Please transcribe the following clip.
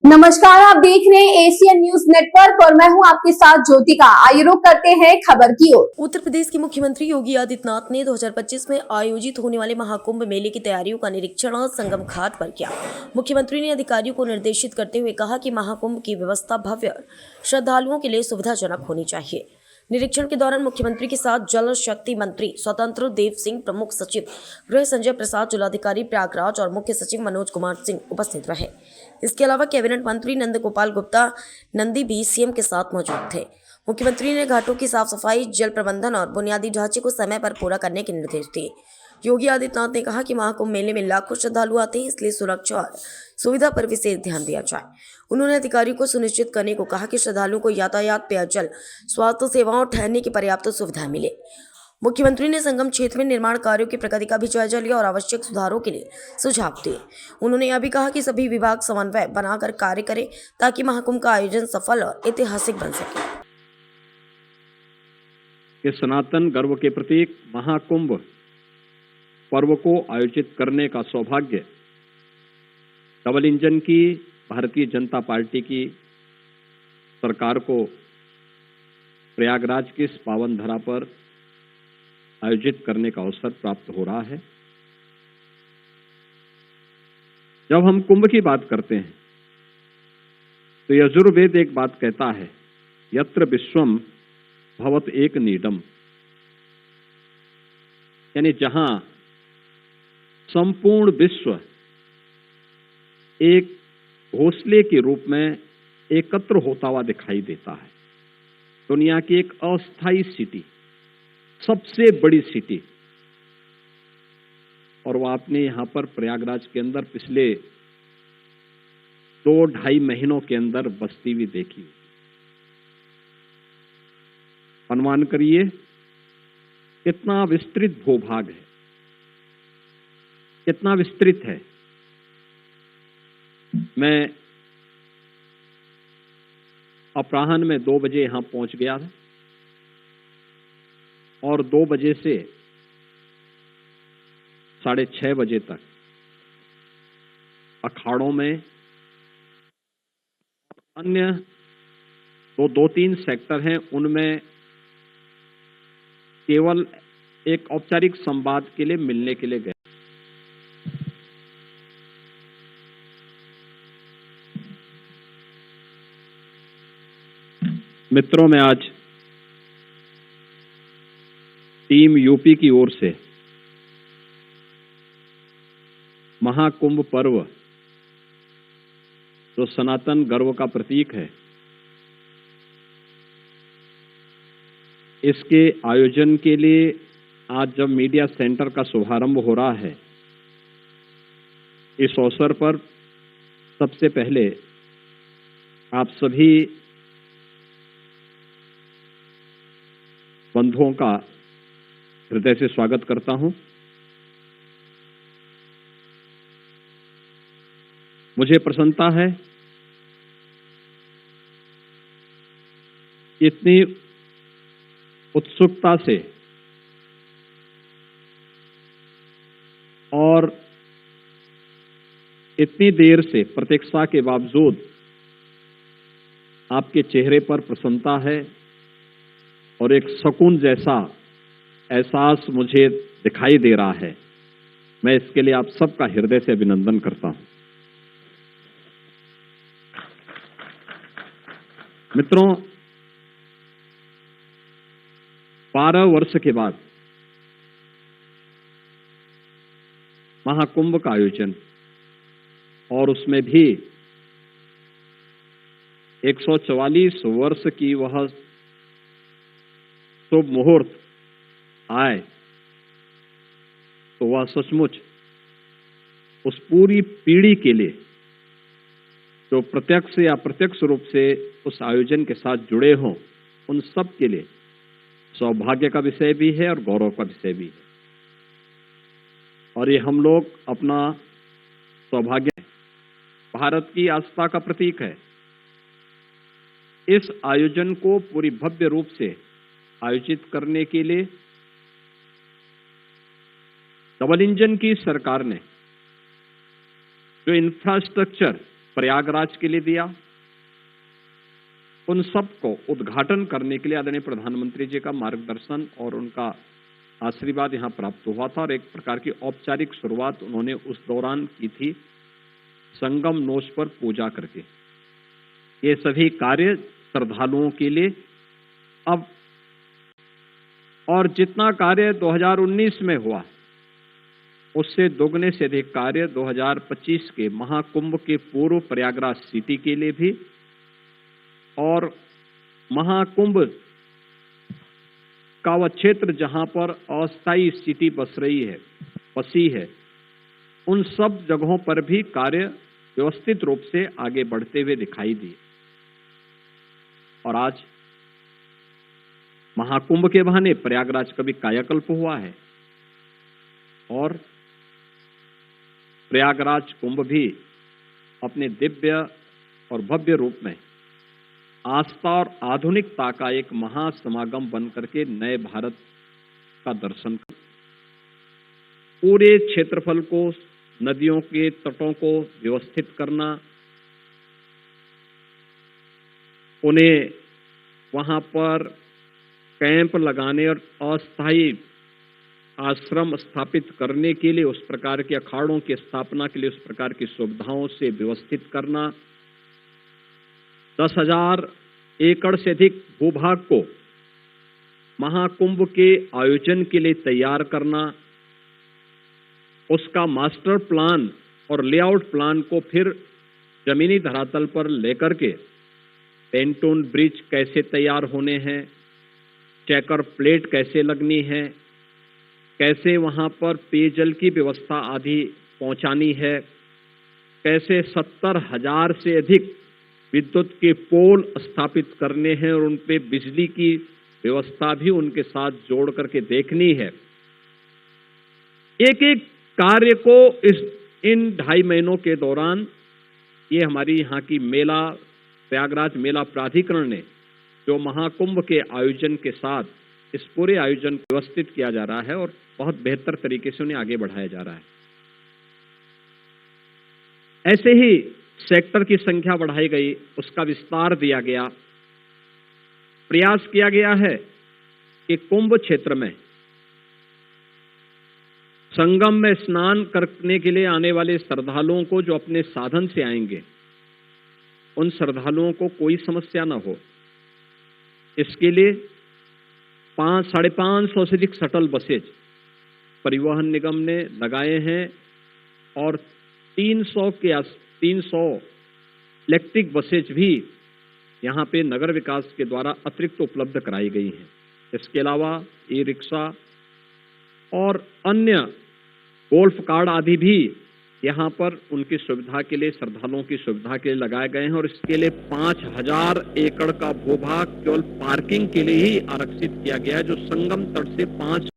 नमस्कार, आप देख रहे हैं एशियन न्यूज नेटवर्क और मैं हूं आपके साथ ज्योतिका। आइए रुक करते हैं खबर की ओर। उत्तर प्रदेश के मुख्यमंत्री योगी आदित्यनाथ ने 2025 में आयोजित होने वाले महाकुंभ मेले की तैयारियों का निरीक्षण संगम घाट पर किया। मुख्यमंत्री ने अधिकारियों को निर्देशित करते हुए कहा कि महाकुंभ की व्यवस्था भव्य श्रद्धालुओं के लिए सुविधाजनक होनी चाहिए। निरीक्षण के दौरान मुख्यमंत्री के साथ जल शक्ति मंत्री स्वतंत्र देव सिंह, प्रमुख सचिव गृह संजय प्रसाद, जिलाधिकारी प्रयागराज और मुख्य सचिव मनोज कुमार सिंह उपस्थित रहे। इसके अलावा कैबिनेट मंत्री नंद गोपाल गुप्ता नंदी भी सीएम के साथ मौजूद थे। मुख्यमंत्री ने घाटों की साफ सफाई, जल प्रबंधन और बुनियादी ढांचे को समय पर पूरा करने के निर्देश दिए। योगी आदित्यनाथ ने कहा कि महाकुंभ मेले में लाखों श्रद्धालु आते हैं, इसलिए सुरक्षा और सुविधा पर विशेष ध्यान दिया जाए। उन्होंने अधिकारियों को सुनिश्चित करने को कहा कि श्रद्धालुओं को यातायात, पेयजल, स्वास्थ्य सेवाओं और ठहरने की पर्याप्त सुविधा मिले। मुख्यमंत्री ने संगम क्षेत्र में निर्माण कार्यों की प्रगति का भी जायजा लिया और आवश्यक सुधारों के लिए सुझाव दिए। उन्होंने यह भी कहा कि सभी विभाग समन्वय बनाकर कार्य करें ताकि महाकुंभ का आयोजन सफल और ऐतिहासिक बन सके। कि सनातन गर्व के प्रतीक महाकुंभ पर्व को आयोजित करने का सौभाग्य डबल इंजन की भारतीय जनता पार्टी की सरकार को प्रयागराज की इस पावन धरा पर आयोजित करने का अवसर प्राप्त हो रहा है। जब हम कुंभ की बात करते हैं तो यजुर्वेद एक बात कहता है, यत्र विश्वम भवत एक नीडम, यानी जहां संपूर्ण विश्व एक घोंसले के रूप में एकत्र होता हुआ दिखाई देता है। दुनिया की एक अस्थायी सिटी, सबसे बड़ी सिटी, और वो आपने यहां पर प्रयागराज के अंदर पिछले 2-2.5 महीनों के अंदर बसती हुई देखी। अनुमान करिए कितना विस्तृत भूभाग है, कितना विस्तृत है। मैं अपराह्न में 2 बजे यहां पहुंच गया था और 2 बजे से 6:30 बजे तक अखाड़ों में अन्य 2-3 सेक्टर हैं, उनमें केवल एक औपचारिक संवाद के लिए मिलने के लिए गए। मित्रों, मैं आज टीम यूपी की ओर से महाकुंभ पर्व, जो सनातन गर्व का प्रतीक है, इसके आयोजन के लिए आज जब मीडिया सेंटर का शुभारंभ हो रहा है, इस अवसर पर सबसे पहले आप सभी बंधुओं का हृदय से स्वागत करता हूं। मुझे प्रसन्नता है इतनी उत्सुकता से और इतनी देर से प्रतीक्षा के बावजूद आपके चेहरे पर प्रसन्नता है और एक सुकून जैसा एहसास मुझे दिखाई दे रहा है। मैं इसके लिए आप सबका हृदय से अभिनंदन करता हूं। मित्रों, 12 वर्ष के बाद महाकुंभ का आयोजन, और उसमें भी 144 वर्ष की वह शुभ मुहूर्त आए, तो वह सचमुच उस पूरी पीढ़ी के लिए जो प्रत्यक्ष या अप्रत्यक्ष रूप से उस आयोजन के साथ जुड़े हों, उन सब के लिए सौभाग्य का विषय भी है और गौरव का विषय भी है। और ये हम लोग अपना सौभाग्य, भारत की आस्था का प्रतीक है। इस आयोजन को पूरी भव्य रूप से आयोजित करने के लिए डबल इंजन की सरकार ने जो इंफ्रास्ट्रक्चर प्रयागराज के लिए दिया, उन सब को उद्घाटन करने के लिए आदरणीय प्रधानमंत्री जी का मार्गदर्शन और उनका आशीर्वाद यहाँ प्राप्त हुआ था और एक प्रकार की औपचारिक शुरुआत उन्होंने उस दौरान की थी संगम नोच पर पूजा करके। ये सभी कार्य श्रद्धालुओं के लिए अब और जितना कार्य 2019 में हुआ उससे दोगुने से अधिक कार्य 2025 के महाकुंभ के पूर्व प्रयागराज सिटी के लिए भी और महाकुंभ का वह क्षेत्र जहां पर अस्थायी सिटी बसी है, उन सब जगहों पर भी कार्य व्यवस्थित रूप से आगे बढ़ते हुए दिखाई दिए। और आज महाकुंभ के बहाने प्रयागराज का भी कायाकल्प हुआ है और प्रयागराज कुंभ भी अपने दिव्य और भव्य रूप में आस्था और आधुनिकता का एक महासमागम बनकर के नए भारत का दर्शन कर पूरे क्षेत्रफल को, नदियों के तटों को व्यवस्थित करना, उन्हें वहां पर कैंप लगाने और अस्थायी आश्रम स्थापित करने के लिए, उस प्रकार के अखाड़ों की स्थापना के लिए उस प्रकार की सुविधाओं से व्यवस्थित करना, 10,000 एकड़ से अधिक भूभाग को महाकुंभ के आयोजन के लिए तैयार करना, उसका मास्टर प्लान और लेआउट प्लान को फिर जमीनी धरातल पर लेकर के पेंटून ब्रिज कैसे तैयार होने हैं, चेकर प्लेट कैसे लगनी है, कैसे वहां पर पेयजल की व्यवस्था आदि पहुंचानी है, कैसे 70,000 से अधिक विद्युत के पोल स्थापित करने हैं और उन पे बिजली की व्यवस्था भी उनके साथ जोड़ करके देखनी है। एक एक कार्य को इन 2.5 महीनों के दौरान ये हमारी यहाँ की प्रयागराज मेला प्राधिकरण ने जो महाकुंभ के आयोजन के साथ इस पूरे आयोजन को व्यवस्थित किया जा रहा है और बहुत बेहतर तरीके से उन्हें आगे बढ़ाया जा रहा है। ऐसे ही सेक्टर की संख्या बढ़ाई गई, उसका विस्तार दिया गया, प्रयास किया गया है कि कुंभ क्षेत्र में संगम में स्नान करने के लिए आने वाले श्रद्धालुओं को जो अपने साधन से आएंगे, उन श्रद्धालुओं को कोई समस्या न हो, इसके लिए 500-550 से अधिक शटल बसेज परिवहन निगम ने लगाए हैं और 300 इलेक्ट्रिक बसेज भी यहाँ पे नगर विकास के द्वारा अतिरिक्त उपलब्ध कराई गई हैं। इसके अलावा ई रिक्शा और अन्य गोल्फ कार्ड आदि भी यहाँ पर उनकी सुविधा के लिए, श्रद्धालुओं की सुविधा के लिए लगाए गए हैं और इसके लिए 5,000 एकड़ का भूभाग केवल पार्किंग के लिए ही आरक्षित किया गया है, जो संगम तट से 5